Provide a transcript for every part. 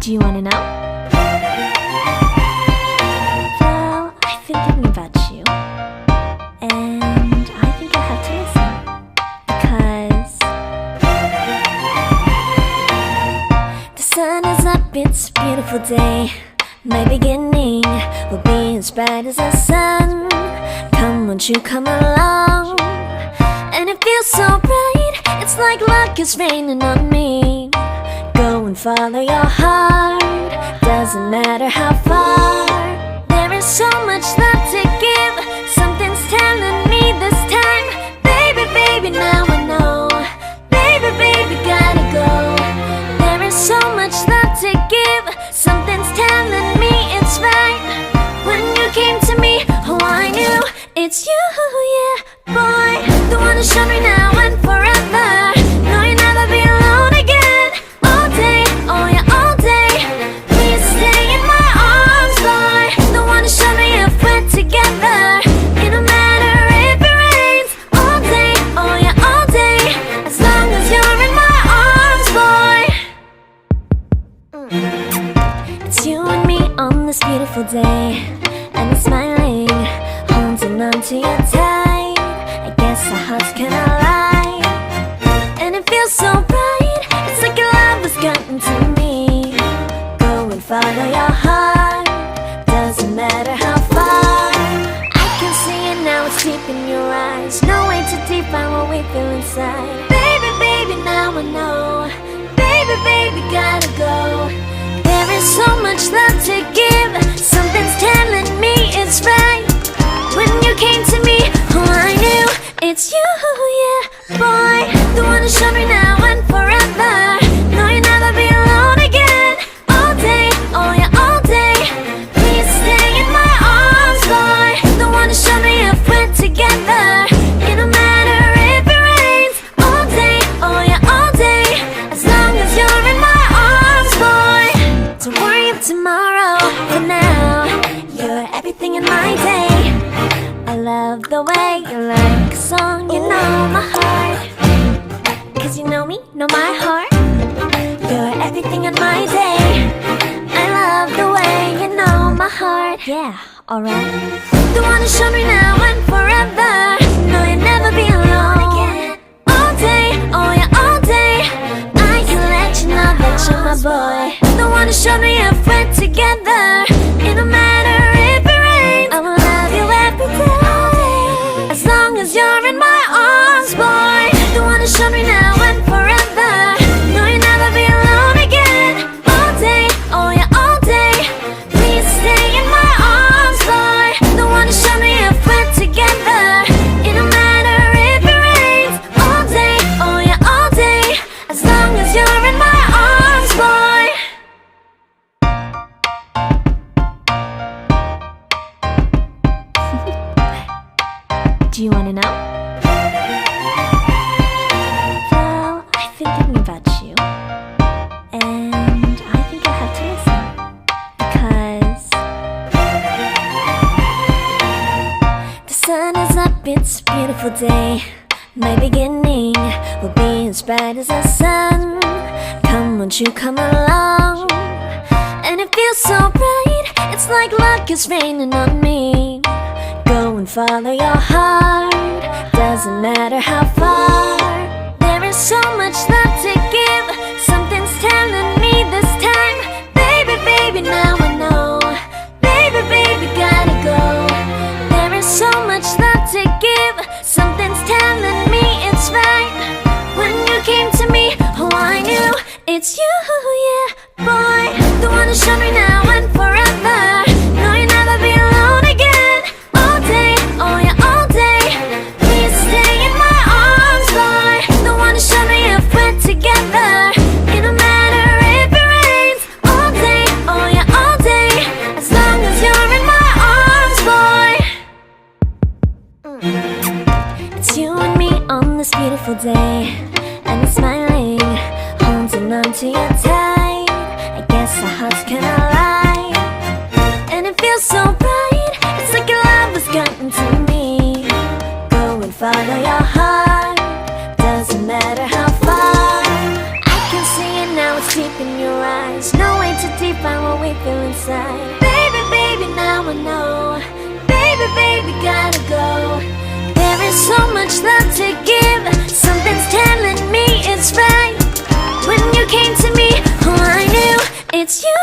Do you wanna know? Well, I've been thinking about you, and I think I'll have to listen, because the sun is up, it's a beautiful day. My beginning will be as bright as the sun. Come, won't you come along? And it feels so bright, it's like luck is raining on me. Go and follow your heart, doesn't matter how far. There is so much love to give, something's telling me this time. Baby, baby, now I know. Baby, baby, gotta go. There is so much love to give, something's telling me it's right. When you came to me, oh I knew it's you, yeah, boy. The one who showed me now and forever. No, you'll never be alone again. All day, oh yeah, all day. Please stay in my arms, boy. The one who showed me if we're together. It don't matter if it rains. All day, oh yeah, all day. As long as you're in my arms, boy. It's you and me on this beautiful day, and we're smiling, holding on to you tight. I guess our hearts cannot lie, and it feels so bright, it's like your love has gotten to me. Go and follow your heart, doesn't matter how far. I can see it now, it's deep in your eyes. No way to define what we feel inside. Baby, baby, now I know. Baby, baby, gotta go. There is so much love to give, something's telling me it's right. When you came to me, oh I knew it's you, yeah, boy. The one who showed me now and forever. No, you'll never be alone again. All day, oh yeah, all day. Please stay in my arms, boy. The one who showed me if we're together. It don't matter if it rains. All day, oh yeah, all day. As long as you're in my arms, boy. Don't worry of tomorrow, for now you're everything in my day. I love the way you like a song, you know my heart. Cause you know me, know my heart. You're everything in my day. I love the way you know my heart. Yeah, alright. The one who showed me now and forever. No, you'll never be alone again. All day, oh yeah, all day. I can let you know that you're my boy. The one who showed me if we're together. It don't matter if it rains. I will love you every day. As long as you're in my arms, boy. The one who showed me now and forever. No, you'll never be alone again. All day, oh yeah, all day. Please stay in my arms, boy. The one who showed me if we're together. It don't matter if it rains. All day, oh yeah, all day. As long as you're in my arms, boy. Do you wanna know? Well, I've been thinking about you, and I think I'll have to listen, because the sun is up, it's a beautiful day. My beginning will be as bright as the sun. Come, won't you come along? And it feels so bright, it's like luck is raining on me. Go and follow your heart, doesn't matter how far. There is so much love to give, something's telling me this time. Baby, baby, now I know. Baby, baby, gotta go. There is so much love to give, something's telling me it's right. When you came to me, oh I knew it's you, yeah, boy. The one who showed me now and forever. No, you'll never be alone again. All day, oh yeah, all day. Please stay in my arms, boy. The one who showed me if we're together. It don't matter if it rains. All day, oh yeah, all day. As long as you're in my arms, boy. It's you and me on this beautiful day, and we're smiling, holding on to you tight. I guess our hearts cannot lie, and it feels so bright, it's like your love has gotten to me. Go and follow your heart, doesn't matter how far. I can see it now, it's deep in your eyes. No way to define what we feel inside. Baby, baby, now I know. Baby, baby, gotta go. There is so much love to give. Something's telling me it's right. When you came to me, oh, I knew it's you,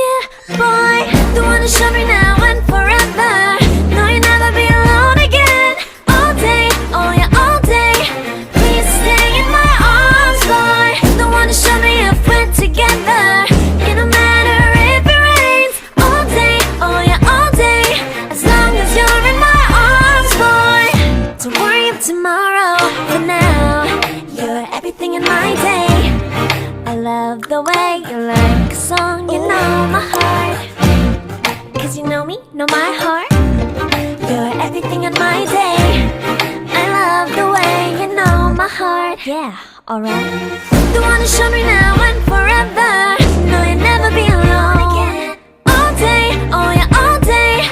yeah, boy. The one to show me now and forever. No, you'll never be alone again. All day, oh yeah, all day. Please stay in my arms, boy. The one to show me if we're together. It don't matter if it rains. All day, oh yeah, all day. As long as you're in my arms, boy. Don't worry of tomorrow. For now, you're everything in my day. I love the way you like a song. You know my heart. Cause you know me, know my heart. You're everything in my day. I love the way you know my heart. Yeah, alright. The one to show me now and forever. No, you'll never be alone again. All day, oh yeah, all day.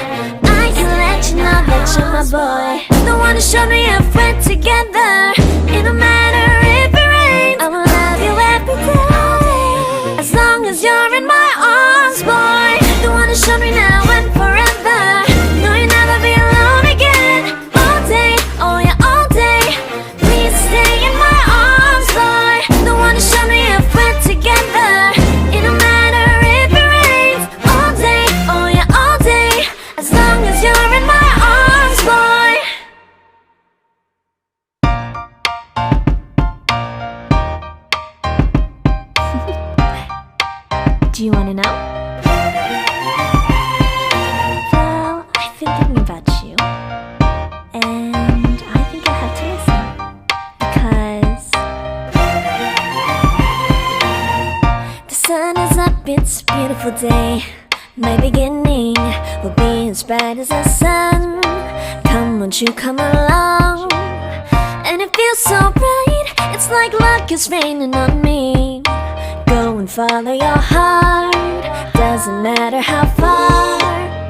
I can let you know that you're my boy. The one to show me if we're together. It don't matter if it rains. I will love you every day. As long as you're in my arms, boy. The one to show me now and forever. No, you'll never be alone again. All day, oh yeah, all day. Please stay in my arms, boy. The one to show me if we're together. It don't matter if it rains. All day, oh yeah, all day. As long as you're in my arms, boy. Do you wanna know? Well, I've been thinking about you, and I think I have to listen. Because the sun is up, it's a beautiful day. My beginning will be as bright as the sun. Come, won't you come along? And it feels so bright, it's like luck is raining on me. Go and follow your heart, doesn't matter how far.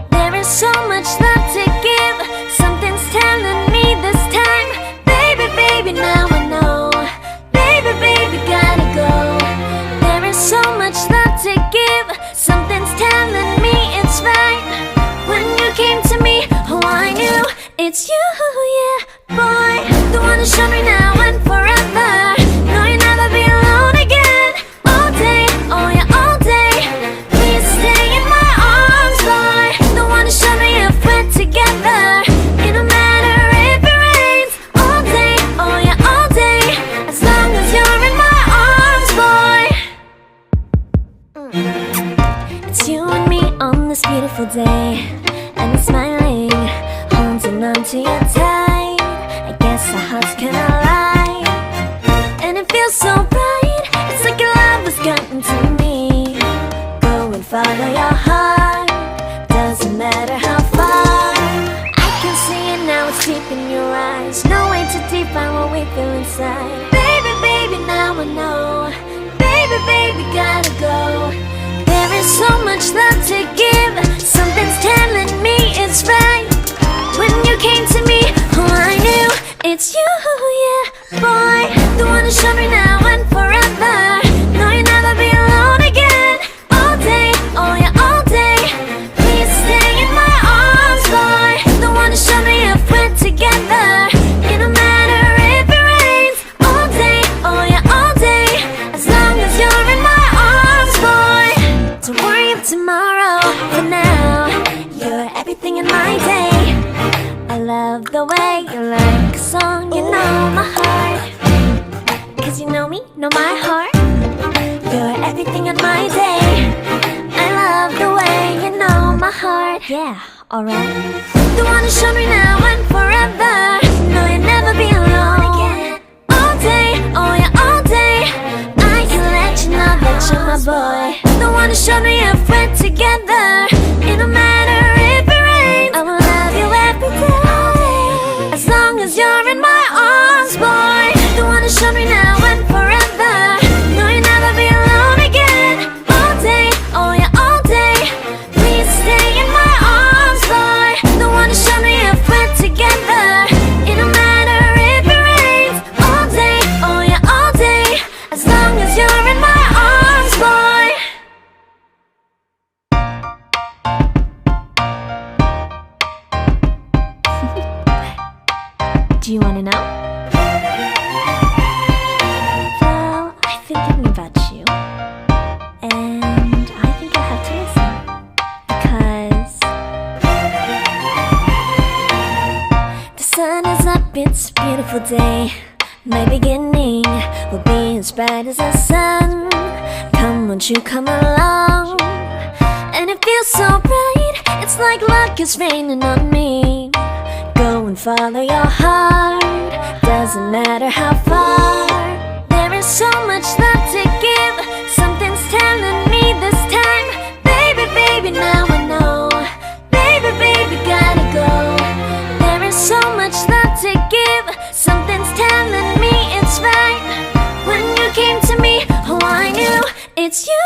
There is so much love to give. Something's telling me this time. Baby, baby, now I know. Baby, baby, gotta go. There is so much love to give. Something's telling me it's right. When you came to me, oh, I knew it's you, yeah, boy. The one to show me now and forever. No, you'll never be alone again. All day, oh yeah, all day. Please stay in my arms, boy. The one to show me if we're together. It don't matter if it rains. All day, oh yeah, all day. As long as you're in my arms, boy. It's you and me on this beautiful day. And I'm smiling, holding on to you tight. I guess our hearts cannot lie. And it feels so bright, it's like your love has gotten to me. Go and follow your heart, doesn't matter how far. I can see it now, it's deep in your eyes. No way to define what we feel inside. Baby, baby, now I know. Baby, baby, gotta go. There is so much love to give. Something's telling me it's right. When you came to me, oh, I knew it's you, yeah, boy. The one to show me now and forever. No, you'll never be alone again. All day, oh yeah, all day. Please stay in my arms, boy. The one to show me if we're together. It don't matter if it rains. All day, oh yeah, all day. As long as you're in my arms, boy. Don't worry of tomorrow. For now, you're everything in my day. I love the way you like a song. You know my heart. Cause you know me, know my heart. You're everything in my day. I love the way you know my heart. Yeah, alright. The one to show me now and forever. No, you'll never be alone again. All day, oh yeah, all day. I can let you know that you're my boy. The one to show me if we're together. It don't matter if it rains. I will love you every day. As long as you're in my arms, boy. The one to show me now and forever. No, you'll never be alone again. All day, oh yeah, all day. Please stay in my arms, boy. The one to show me if we're together. day. My beginning will be as bright as the sun. Come, won't you come along? And it feels so bright, it's like luck is raining on me. Go and follow your heart, doesn't matter how far. There is so much love to give, something's telling me this time. Baby, baby, now I know. Baby, baby, gotta go. There is so much love to give, something's telling me it's right. When you came to me, oh I knew it's you,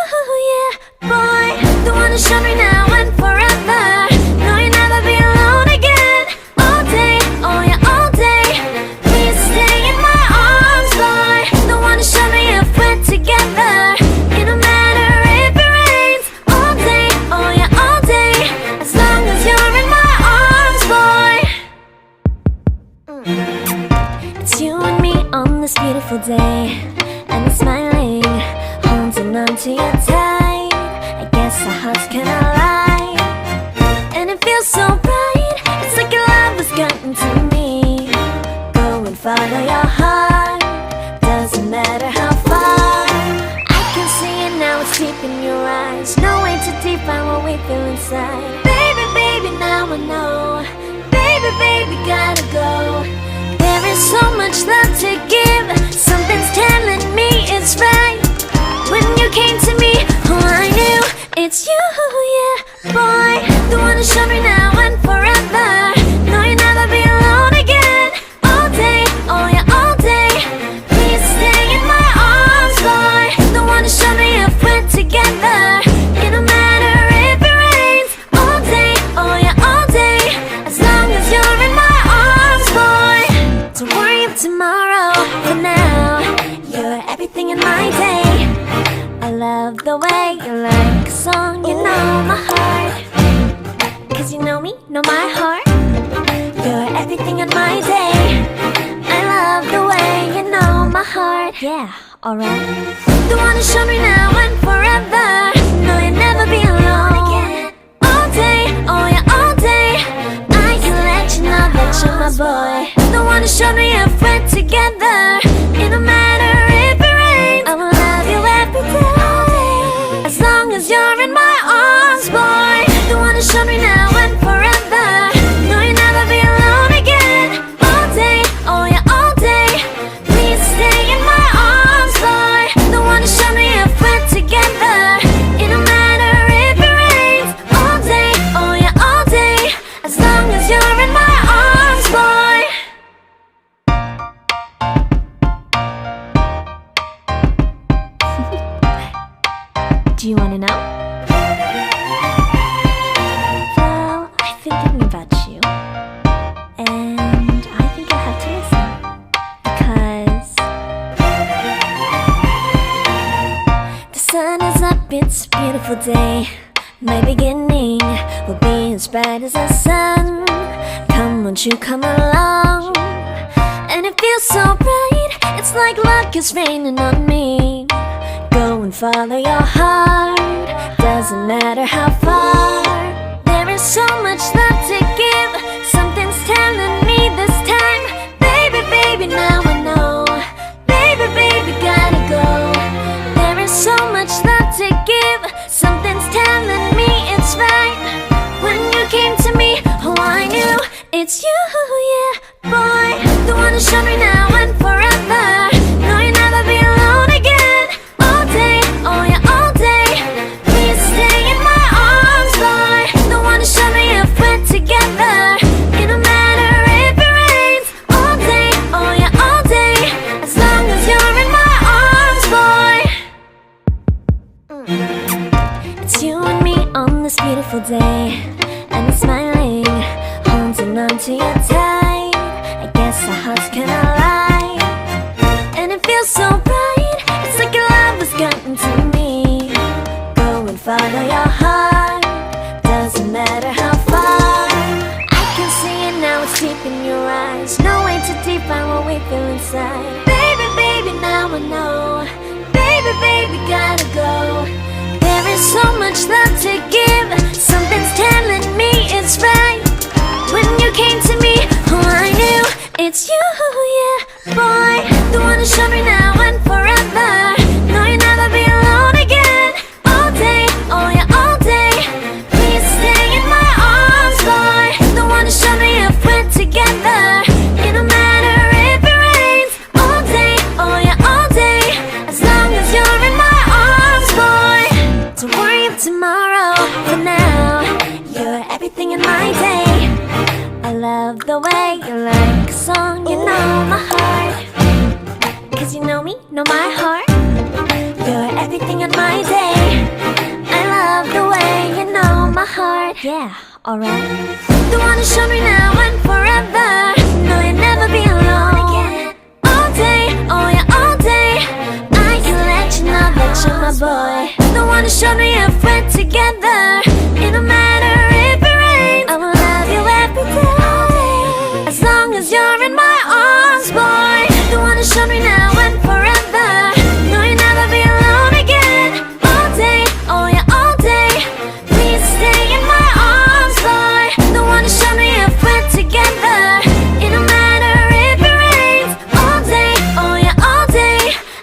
yeah, boy. The one who showed me now and forever. No, you'll never be alone again. All day, oh yeah, all day. Please stay in my arms, boy. The one who showed me if we're together. It don't matter if it rains. All day, oh yeah, all day. As long as you're in my arms, boy. It's you and me on this beautiful day, and it's smiling, holding on to you tight. I guess our hearts cannot lie, and it feels so bright, it's like your love has gotten to me. Go and follow your heart, doesn't matter how far. I can see it now, it's deep in your eyes. No way to define what we feel inside. Baby, baby, now I know. Baby, baby, gotta go. There is so much love to give, something's telling me it's right. When you came to me, oh I knew it's you, yeah, boy. The one who showed me now and forever. No, you'll never be alone again. All day, oh yeah, all day. Please stay in my arms, boy. The one who showed me if we're together. It don't matter if it rains. All day, oh yeah, all day. As long as you're in my arms, boy. Don't worry about tomorrow, for now you're everything in my day. I love the way you like a song, you know my heart. Cause you know me, know my heart. You're everything in my day. I love the way you know my heart. Yeah, alright. The one who showed me now and forever. No, you'll never be alone again. All day, oh yeah, all day. I can let you know that you're my boy. The one who showed me if we're together. It don't matter if it rains. I will love you every day. As long as you're in my arms, boy. The one who showed me now and forever. No, you'll never be alone again. All day, oh yeah, all day. Please stay in my arms, boy. The one who showed me if we're together. It don't matter if it rains. All day, oh yeah, all day. As long as you're in my arms, boy. Do you wanna know? Well, I've been thinking about you, and I think you'll have to listen, because the sun is up, it's a beautiful day. My beginning will be as bright as the sun. Come, won't you come along? And it feels so bright, it's like luck is raining on me. Go and follow your heart, doesn't matter how far. There is so much love to give, something's telling me this time. Baby, baby, now I know. Baby, baby, gotta go. There is so much love to give, something's telling me it's right. When you came to me, oh I knew it's you, yeah, boy. The one who showed me now and forever. No, you'll never be alone again. All day, oh yeah, all day. Please stay in my arms, boy. The one who showed me if we're together. It don't matter if it rains. All day, oh yeah, all day. As long as you're in my arms, boy. It's you and me on this beautiful day, and it's smiling, holding on to you tight. I guess our hearts cannot lie, and it feels so bright, it's like your love has gotten to me. Go and follow your heart, doesn't matter how far. I can see it now, it's deep in your eyes. No way to define what we feel inside. Baby, baby, now I know. Baby, baby, gotta go. There is so much love to give, something's telling me it's right. When you came to me, oh I knew it's you, yeah. wanna show me now and forever. No, you'll never be alone again. All day, oh yeah, all day. Please stay in my arms, boy. The one to show me if we're together. It don't matter if it rains. All day, oh yeah, all day. As long as you're in my arms, boy. Don't worry of tomorrow. For now, you're everything in my day. I love the way you like a song. You know my heart. 'Cause you know me, know my heart. You're everything in my day. I love the way you know my heart. Yeah, alright. The one to show me now and forever. No, you'll never be alone again. All day, oh yeah, all day. I can let you know that you're my boy. The one to show me if we're together. It don't matter if it rains. I will love you every day. As long as you're in my arms, boy. The one to show me now and forever. No, you'll never be alone again. All day, oh yeah, all day. Please stay in my arms, boy. The one to show me if we're together. It don't matter if it rains. All day, oh yeah, all day.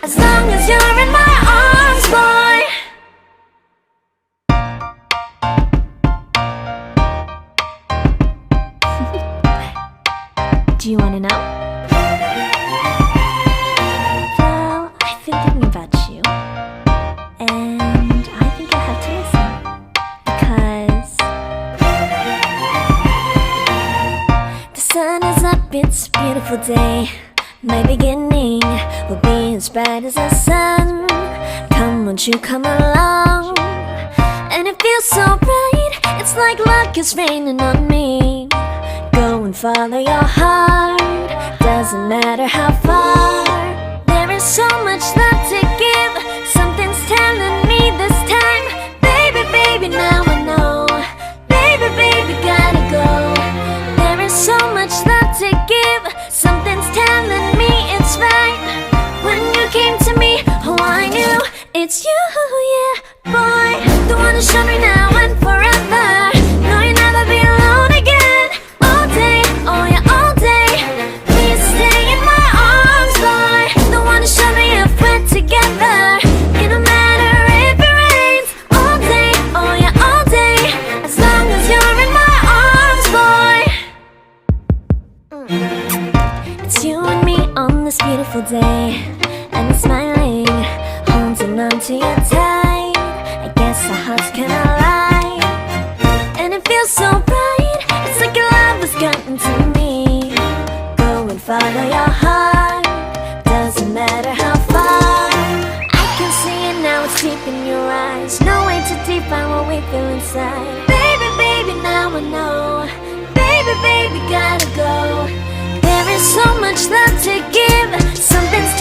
As long as you're in my arms, boy. Do you wanna know? Well, I've been thinking about you, and I think I have to listen. Because the sun is up, it's a beautiful day. My beginning will be as bright as the sun. Come, won't you come along? And it feels so bright, it's like luck is raining on me. Go and follow your heart, doesn't matter how far. There is so much love to give. Something's telling me this time. Baby, baby, now I know. Baby, baby, gotta go. There is so much love to give. Something's telling me it's right. When you came to me, oh I knew it's you, yeah, boy. The one to show me now and forever. No, you'll never be alone again. All day, oh yeah, all day. Please stay in my arms, boy. The one to show me if we're together. It don't matter if it rains. All day, oh yeah, all day. As long as you're in my arms, boy. It's you and me on this beautiful day. And I'm smiling, holding on to you tight. I guess our hearts cannot lie. And it feels so bright, it's like your love has gotten to me. Go and follow your heart, doesn't matter how far. I can see it now, it's deep in your eyes. No way to define what we feel inside. Baby, baby, now I know. Baby, baby, gotta go. There is so much love to give. Something's